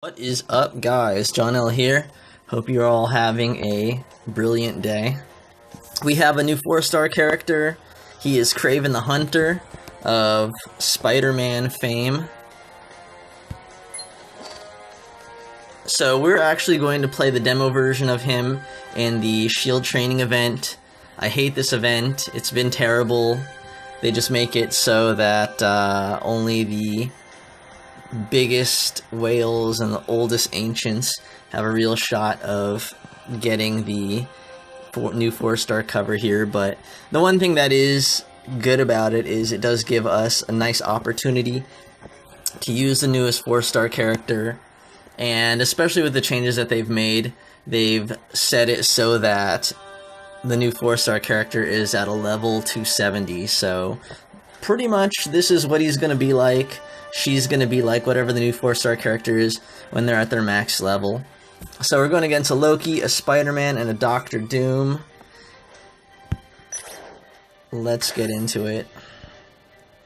What is up, guys? John L here. Hope you're all having a brilliant day. We have a new 4-star character. He is Kraven the Hunter of Spider-Man fame. So we're actually going to play the demo version of him in the Shield training event. I hate this event. It's been terrible. They just make it so that only the biggest whales and the oldest ancients have a real shot of getting the new 4-star cover here. But the one thing that is good about it is it does give us a nice opportunity to use the newest 4-star character, and especially with the changes that they've made, they've set it so that the new 4-star character is at a level 270, so pretty much this is what he's going to be like. She's going to be like whatever the new 4-star character is when they're at their max level. So we're going against a Loki, a Spider-Man, and a Doctor Doom. Let's get into it.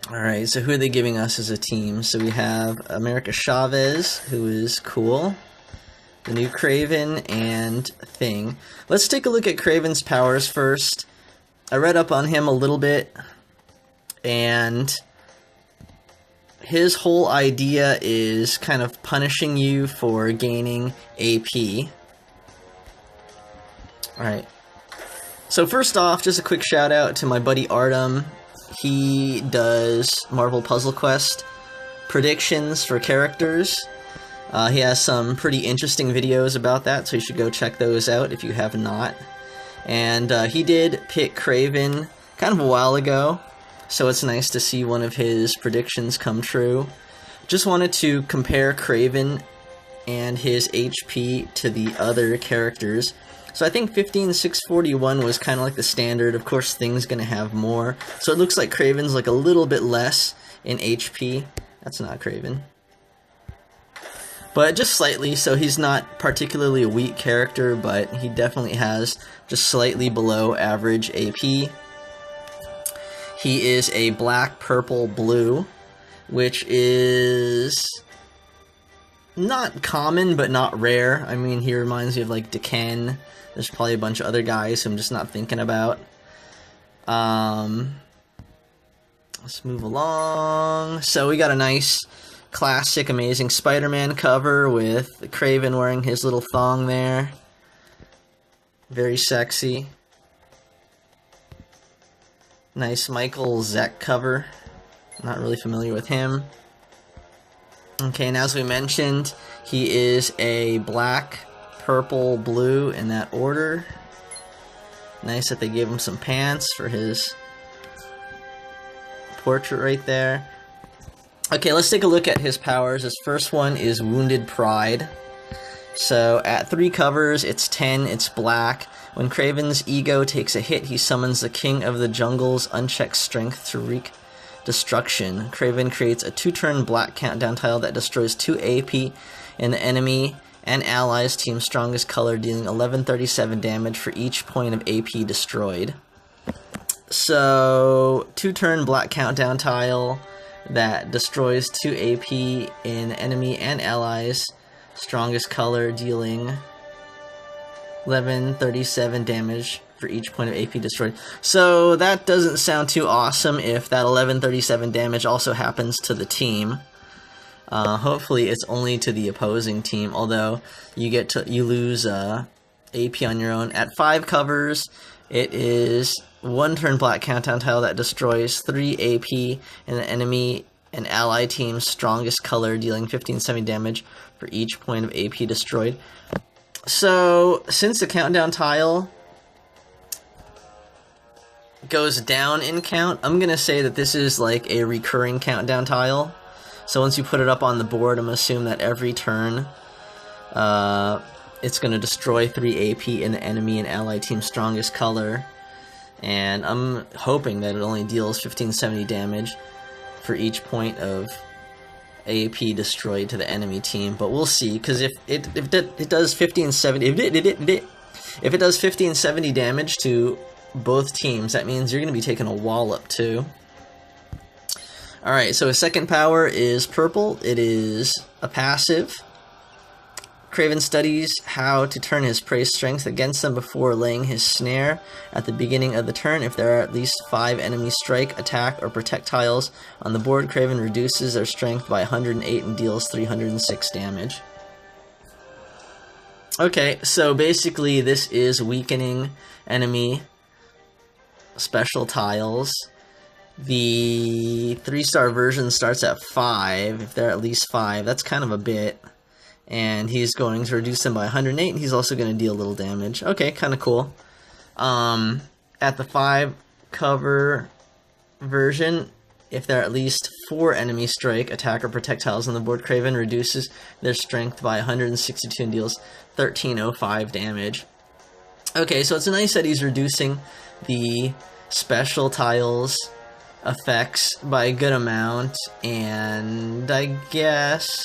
Alright, so who are they giving us as a team? So we have America Chavez, who is cool. The new Kraven, and Thing. Let's take a look at Kraven's powers first. I read up on him a little bit, and his whole idea is kind of punishing you for gaining AP. Alright. So first off, just a quick shout out to my buddy Artem. He does Marvel Puzzle Quest predictions for characters. He has some pretty interesting videos about that, so you should go check those out if you have not. And he did pick Kraven kind of a while ago, so it's nice to see one of his predictions come true. Just wanted to compare Kraven and his HP to the other characters. So I think 15,641 was kind of like the standard. Of course, Thing's going to have more. So it looks like Kraven's like a little bit less in HP. That's not Kraven. But just slightly, so he's not particularly a weak character, but he definitely has just slightly below average AP. He is a black, purple, blue, which is not common, but not rare. I mean, he reminds me of, like, Deken. There's probably a bunch of other guys who I'm just not thinking about. Let's move along. So we got a nice, classic, amazing Spider-Man cover with Kraven wearing his little thong there. Very sexy. Nice Michael Zek cover. Not really familiar with him. Okay, and as we mentioned, he is a black, purple, blue in that order. Nice that they gave him some pants for his portrait right there. Okay, let's take a look at his powers. His first one is Wounded Pride. So at 3 covers, it's 10, it's black. When Kraven's ego takes a hit, he summons the King of the Jungle's unchecked strength to wreak destruction. Kraven creates a 2-turn black countdown tile that destroys 2 AP in the enemy and allies team's strongest color, dealing 1137 damage for each point of AP destroyed. So, 2-turn black countdown tile that destroys 2 AP in enemy and allies strongest color, dealing 1137 damage for each point of AP destroyed. So that doesn't sound too awesome if that 1137 damage also happens to the team. Hopefully it's only to the opposing team, although you lose AP on your own. At 5 covers, it is 1-turn black countdown tile that destroys 3 AP in the enemy and ally team's strongest color, dealing 1570 damage for each point of AP destroyed. So, since the countdown tile goes down in count, I'm going to say that this is like a recurring countdown tile. So once you put it up on the board, I'm going to assume that every turn it's going to destroy 3 AP in the enemy and ally team's strongest color. And I'm hoping that it only deals 1570 damage for each point of AP destroyed to the enemy team, but we'll see, because if it does 50 and 70, if it does 50 and 70 damage to both teams, that means you're going to be taking a wallop too. Alright, so his second power is purple. It is a passive. Kraven studies how to turn his prey's strength against them before laying his snare at the beginning of the turn. If there are at least 5 enemy strike, attack, or protect tiles on the board, Kraven reduces their strength by 108 and deals 306 damage. Okay, so basically this is weakening enemy special tiles. The 3-star version starts at 5, if there are at least 5. That's kind of a bit. And he's going to reduce them by 108, and he's also going to deal a little damage. Okay, kind of cool. At the 5 cover version, if there are at least 4 enemy strike, attack, or protect tiles on the board, Kraven reduces their strength by 162 and deals 1305 damage. Okay, so it's nice that he's reducing the special tiles effects by a good amount, and I guess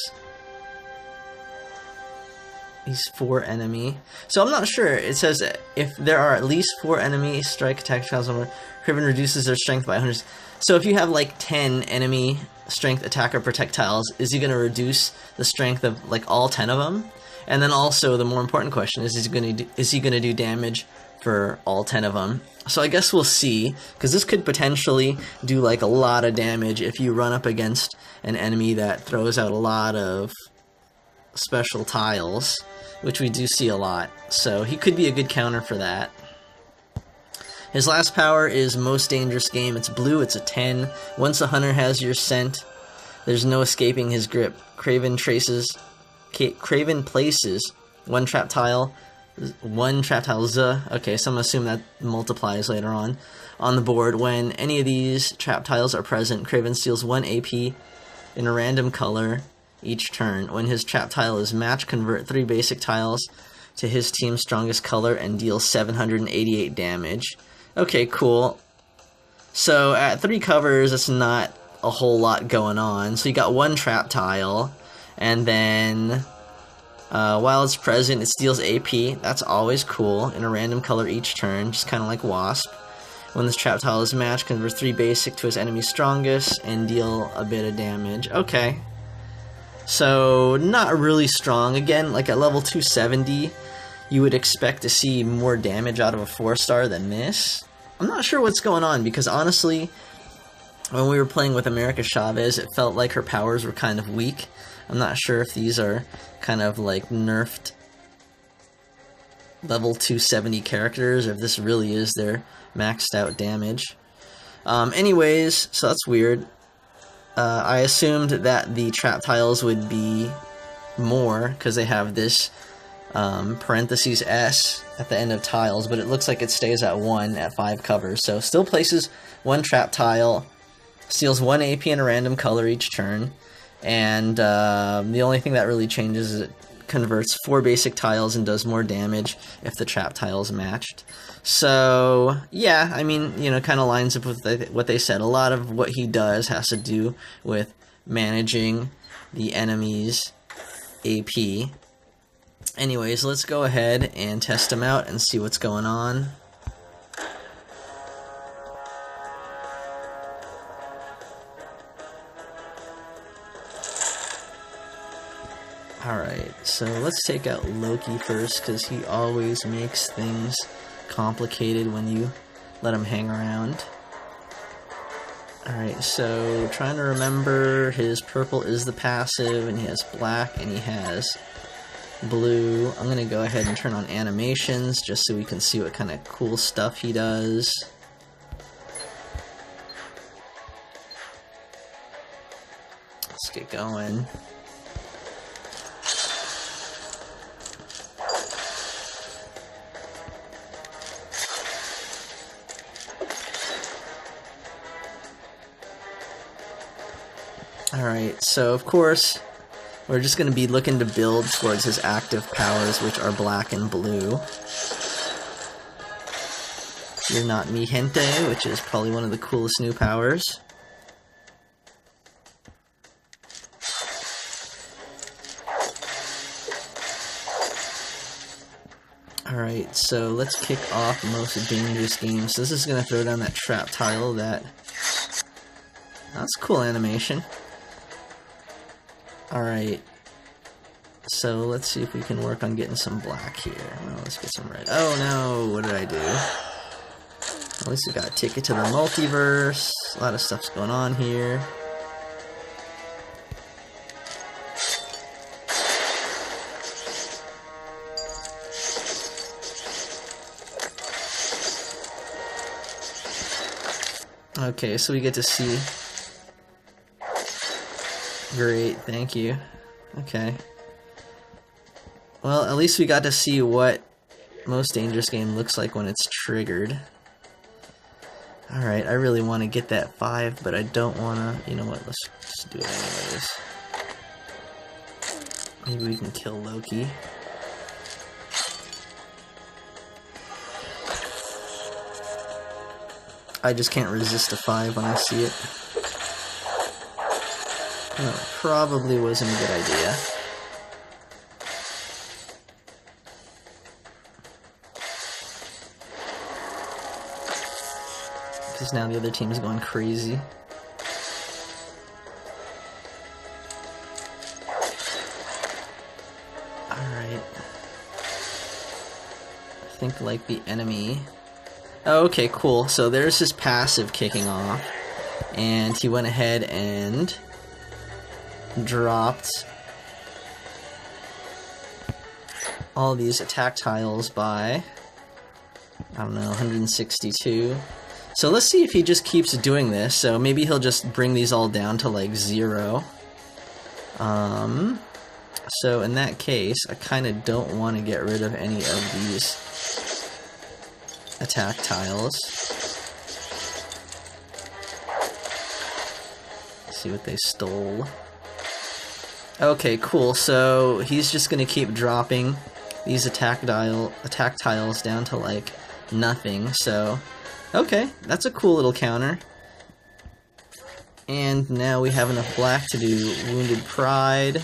he's 4 enemy. So I'm not sure. It says if there are at least 4 enemy strike, attack, tiles on board, Kraven reduces their strength by 100. So if you have like 10 enemy strength, attack, or protect tiles, is he going to reduce the strength of like all 10 of them? And then also the more important question is he going to do damage for all 10 of them? So I guess we'll see, because this could potentially do like a lot of damage if you run up against an enemy that throws out a lot of special tiles, which we do see a lot. So he could be a good counter for that. His last power is Most Dangerous Game. It's blue, it's a 10. Once a hunter has your scent, there's no escaping his grip. Kraven places one trap tile, okay, so I'm gonna assume that multiplies later on the board. When any of these trap tiles are present, Kraven steals 1 AP in a random color each turn. When his trap tile is matched, convert 3 basic tiles to his team's strongest color and deal 788 damage. Okay, cool. So at 3 covers, it's not a whole lot going on. So you got 1 trap tile, and then while it's present, it steals AP. That's always cool, in a random color each turn, just kind of like Wasp. When this trap tile is matched, convert 3 basic to his enemy's strongest and deal a bit of damage. Okay. So, not really strong. Again, like at level 270, you would expect to see more damage out of a 4-star than this. I'm not sure what's going on, because honestly, when we were playing with America Chavez, it felt like her powers were kind of weak. I'm not sure if these are kind of like nerfed level 270 characters, or if this really is their maxed out damage. Anyways, so that's weird. I assumed that the trap tiles would be more, because they have this parentheses S at the end of tiles, but it looks like it stays at 1 at 5 covers. So still places 1 trap tile, steals 1 AP in a random color each turn, and the only thing that really changes is it converts 4 basic tiles and does more damage if the trap tile is matched. So, yeah, I mean, you know, kind of lines up with what they said. A lot of what he does has to do with managing the enemy's AP. Anyways, let's go ahead and test him out and see what's going on. Alright, so let's take out Loki first, because he always makes things complicated when you let him hang around. Alright, so trying to remember, his purple is the passive, and he has black, and he has blue. I'm going to go ahead and turn on animations, just so we can see what kind of cool stuff he does. Let's get going. Alright, so of course, we're just going to be looking to build towards his active powers, which are black and blue. You're Not Mi Gente, which is probably one of the coolest new powers. Alright, so let's kick off most dangerous games. So this is going to throw down that trap tile that... That's cool animation. Alright. So let's see if we can work on getting some black here. Well, let's get some red. Oh no, what did I do? At least we got a ticket to the multiverse. A lot of stuff's going on here. Okay, so we get to see... Great, thank you. Okay. Well, at least we got to see what most dangerous game looks like when it's triggered. Alright, I really want to get that 5, but I don't want to... You know what, let's just do it anyways. Maybe we can kill Loki. I just can't resist a 5 when I see it. That probably wasn't a good idea. Because now the other team is going crazy. Alright. I think like the enemy... Oh, okay, cool. So there's his passive kicking off. And he went ahead and dropped all these attack tiles by, I don't know, 162. So let's see if he just keeps doing this. So maybe he'll just bring these all down to like 0. So in that case, I kind of don't want to get rid of any of these attack tiles. Let's see what they stole. Okay, cool. So he's just gonna keep dropping these attack tiles down to like nothing. So okay, that's a cool little counter. And now we have enough black to do Wounded Pride.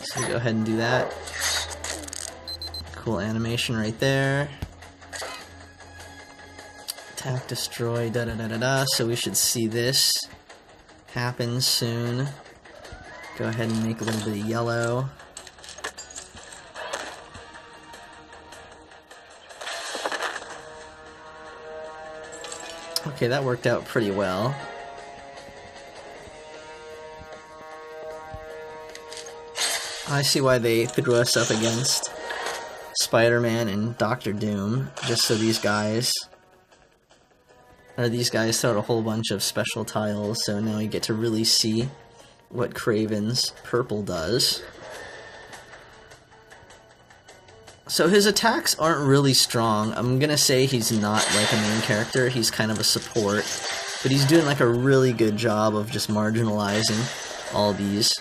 So we go ahead and do that. Cool animation right there. Attack, destroy, da da da da da. So we should see this happen soon. Go ahead and make a little bit of yellow. Okay, that worked out pretty well. I see why they threw us up against Spider-Man and Doctor Doom, just so these guys throw a whole bunch of special tiles, so now we get to really see what Kraven's purple does. So his attacks aren't really strong. I'm gonna say he's not like a main character, he's kind of a support, but he's doing like a really good job of just marginalizing all these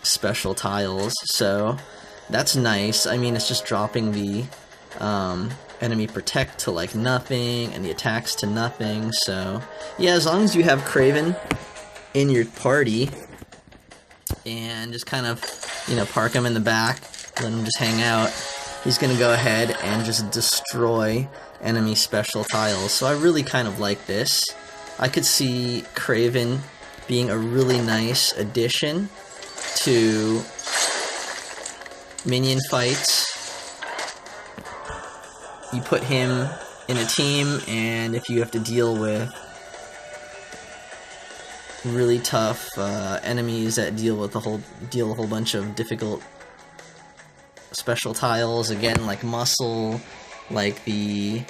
special tiles, so that's nice. I mean, it's just dropping the enemy protect to like nothing, and the attacks to nothing, so yeah, as long as you have Kraven in your party, and just kind of, you know, park him in the back, let him just hang out, he's gonna go ahead and just destroy enemy special tiles, so I really kind of like this. I could see Kraven being a really nice addition to minion fights. You put him in a team, and if you have to deal with really tough enemies that deal a whole bunch of difficult special tiles, again, like muscle, like the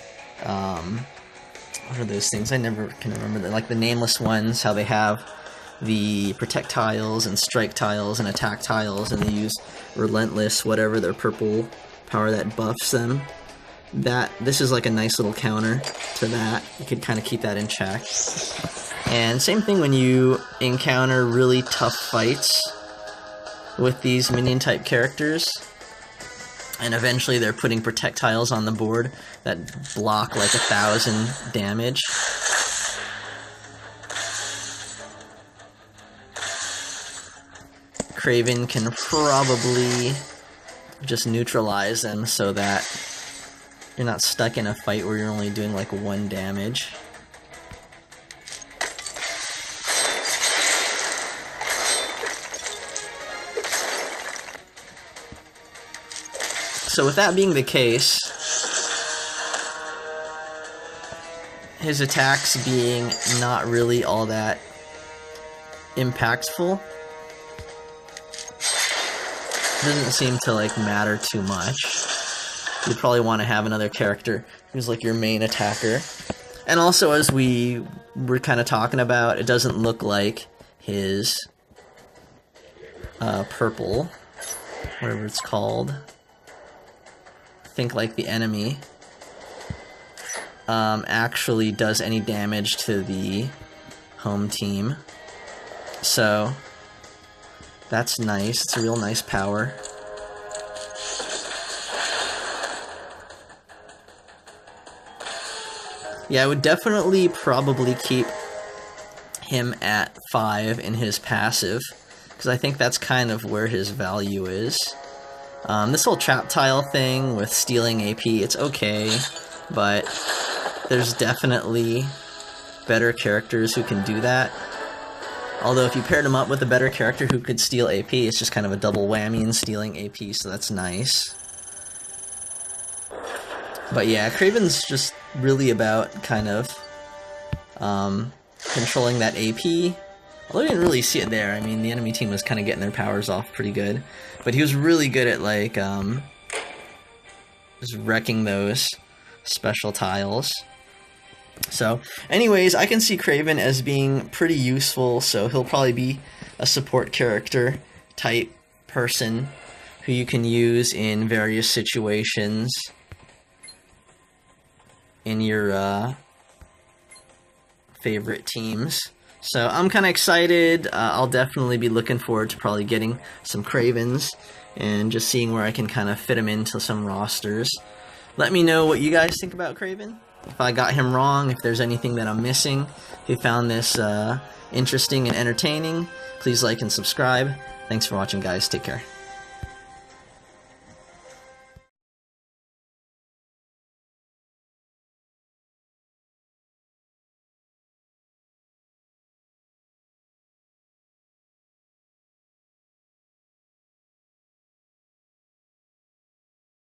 what are those things? I never can remember them. Like the nameless ones, how they have the protect tiles and strike tiles and attack tiles, and they use relentless, whatever, their purple power that buffs them. This is like a nice little counter to that. You could kind of keep that in check. And same thing when you encounter really tough fights with these minion type characters, and eventually they're putting protect tiles on the board that block like 1,000 damage. Kraven can probably just neutralize them so that you're not stuck in a fight where you're only doing like 1 damage. So with that being the case, his attacks being not really all that impactful doesn't seem to like matter too much. You'd probably want to have another character who's like your main attacker. And also, as we were kind of talking about, it doesn't look like his purple, whatever it's called, think like the enemy, actually does any damage to the home team. So that's nice. It's a real nice power. Yeah, I would definitely probably keep him at 5 in his passive, because I think that's kind of where his value is. This whole trap tile thing with stealing AP, it's okay, but there's definitely better characters who can do that. Although if you paired him up with a better character who could steal AP, it's just kind of a double whammy in stealing AP, so that's nice. But yeah, Kraven's just really about kind of controlling that AP. Although I didn't really see it there. I mean, the enemy team was kind of getting their powers off pretty good. But he was really good at, like, just wrecking those special tiles. So, anyways, I can see Kraven as being pretty useful, so he'll probably be a support character type person who you can use in various situations in your favorite teams. So I'm kind of excited. I'll definitely be looking forward to probably getting some Kravens and just seeing where I can kind of fit him into some rosters. Let me know what you guys think about Kraven. If I got him wrong, if there's anything that I'm missing, if you found this interesting and entertaining, please like and subscribe. Thanks for watching, guys. Take care.